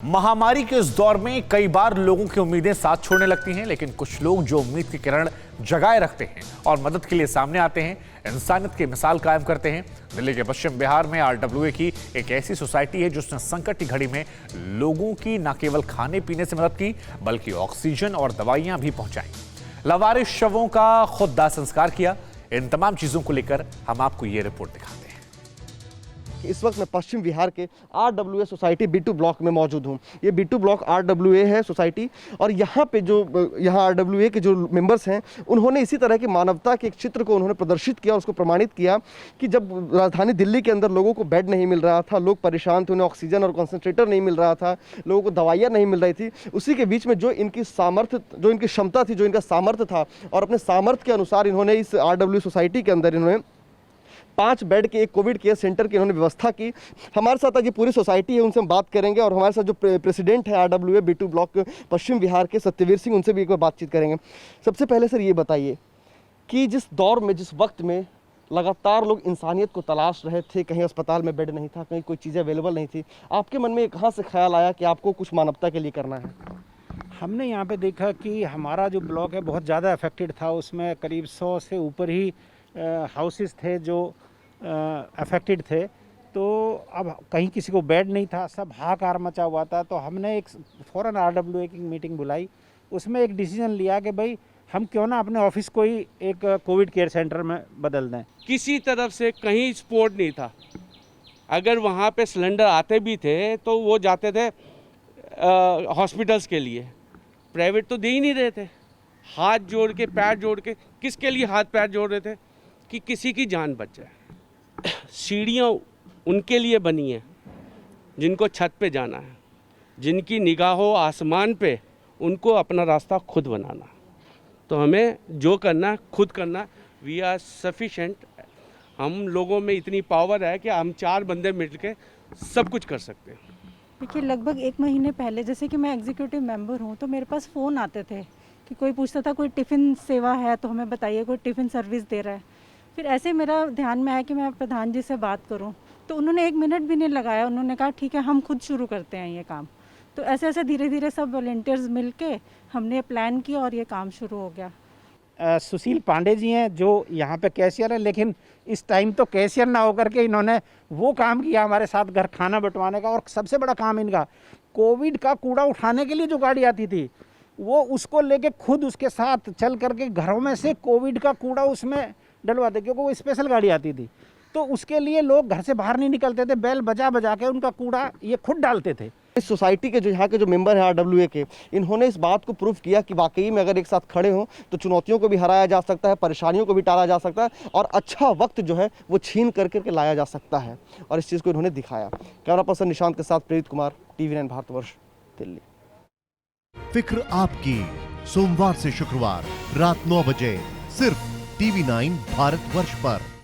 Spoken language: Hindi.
महामारी के इस दौर में कई बार लोगों की उम्मीदें साथ छोड़ने लगती हैं, लेकिन कुछ लोग जो उम्मीद की किरण जगाए रखते हैं और मदद के लिए सामने आते हैं, इंसानियत की मिसाल कायम करते हैं। दिल्ली के पश्चिम बिहार में आरडब्ल्यूए की एक ऐसी सोसाइटी है जिसने संकट की घड़ी में लोगों की न केवल खाने पीने से मदद की, बल्कि ऑक्सीजन और दवाइयां भी पहुंचाई। लावारिस शवों का खुद दाह संस्कार किया। इन तमाम चीजों को लेकर हम आपको ये रिपोर्ट दिखाते हैं। इस वक्त मैं पश्चिम बिहार के आरडब्ल्यूए सोसाइटी B2 ब्लॉक में मौजूद हूँ। ये B2 ब्लॉक आरडब्ल्यूए है सोसाइटी, और यहाँ पे यहाँ आरडब्ल्यूए के जो मेंबर्स हैं, उन्होंने इसी तरह की मानवता के एक चित्र को उन्होंने प्रदर्शित किया, उसको प्रमाणित किया कि जब राजधानी दिल्ली के अंदर लोगों को बेड नहीं मिल रहा था, लोग परेशान थे, उन्हें ऑक्सीजन और कॉन्सेंट्रेटर नहीं मिल रहा था, लोगों को दवाइयाँ नहीं मिल रही थी, उसी के बीच में जो इनकी सामर्थ्य, जो इनकी क्षमता थी, जो इनका सामर्थ्य था, और अपने सामर्थ्य के अनुसार इन्होंने इस आरडब्ल्यूए सोसाइटी के अंदर इन्होंने 5 बेड के एक कोविड केयर सेंटर की इन्होंने व्यवस्था की। हमारे साथ आज ये पूरी सोसाइटी है, उनसे हम बात करेंगे, और हमारे साथ जो प्रेसिडेंट है आरडब्ल्यूए B2 ब्लॉक पश्चिम बिहार के सत्यवीर सिंह, उनसे भी एक बार बातचीत करेंगे। सबसे पहले सर ये बताइए कि जिस दौर में, जिस वक्त में लगातार लोग इंसानियत को तलाश रहे थे, कहीं अस्पताल में बेड नहीं था, कहीं कोई चीज़ें अवेलेबल नहीं थी, आपके मन में कहाँ से ख्याल आया कि आपको कुछ मानवता के लिए करना है? हमने यहाँ पे देखा कि हमारा जो ब्लॉक है बहुत ज़्यादा अफेक्टेड था। उसमें करीब 100 से ऊपर ही हाउसेस थे जो अफेक्टेड थे। तो अब कहीं किसी को बेड नहीं था, सब हाहाकार मचा हुआ था। तो हमने एक फ़ौरन आरडब्ल्यूए की मीटिंग बुलाई। उसमें एक डिसीजन लिया कि भाई हम क्यों ना अपने ऑफिस को ही एक कोविड केयर सेंटर में बदल दें। किसी तरफ से कहीं सपोर्ट नहीं था। अगर वहाँ पे सिलेंडर आते भी थे तो वो जाते थे हॉस्पिटल्स के लिए, प्राइवेट तो दे ही नहीं रहे थे। हाथ जोड़ के, पैर जोड़ के, किसके लिए हाथ पैर जोड़ रहे थे? कि किसी की जान बच जाए। सीढ़ियाँ उनके लिए बनी हैं जिनको छत पे जाना है, जिनकी निगाहों आसमान पे, उनको अपना रास्ता खुद बनाना। तो हमें जो करना खुद करना। We are sufficient. हम लोगों में इतनी पावर है कि हम 4 बंदे मिलके सब कुछ कर सकते हैं। देखिए, लगभग 1 महीने पहले, जैसे कि मैं एग्जीक्यूटिव मेंबर हूँ, तो मेरे पास फ़ोन आते थे कि कोई पूछता था कोई टिफ़िन सेवा है तो हमें बताइए, कोई टिफ़िन सर्विस दे रहा है। फिर ऐसे मेरा ध्यान में आया कि मैं प्रधान जी से बात करूं, तो उन्होंने 1 मिनट भी नहीं लगाया। उन्होंने कहा ठीक है, हम खुद शुरू करते हैं ये काम। तो ऐसे ऐसे धीरे धीरे सब वॉलंटियर्स मिलके हमने प्लान किया और ये काम शुरू हो गया। सुशील पांडे जी हैं जो यहाँ पे कैशियर है, लेकिन इस टाइम तो कैशियर ना होकर के इन्होंने वो काम किया हमारे साथ घर खाना बंटवाने का। और सबसे बड़ा काम इनका, कोविड का कूड़ा उठाने के लिए जो गाड़ी आती थी, वो उसको लेके खुद उसके साथ चल करके घरों में से कोविड का कूड़ा उसमें डलवाते, क्योंकि वो स्पेशल गाड़ी आती थी। तो उसके लिए लोग घर से बाहर नहीं निकलते थे, बैल बजा बजा के उनका कूड़ा ये खुद डालते थे। इस सोसाइटी के जो यहाँ के जो मेंबर हैं आरडब्ल्यूए के, इन्होंने इस बात को प्रूव किया कि वाकई में अगर एक साथ खड़े हों तो चुनौतियों को भी हराया जा सकता है, परेशानियों को भी टाला जा सकता है, और अच्छा वक्त जो है वो छीन करके लाया जा सकता है, और इस चीज़ को इन्होंने दिखाया। कैमरा पर्सन निशांत के साथ प्रेरित कुमार, TV9 भारतवर्ष, दिल्ली। फिक्र आपकी, सोमवार से शुक्रवार रात 9 बजे सिर्फ TV9 भारतवर्ष पर।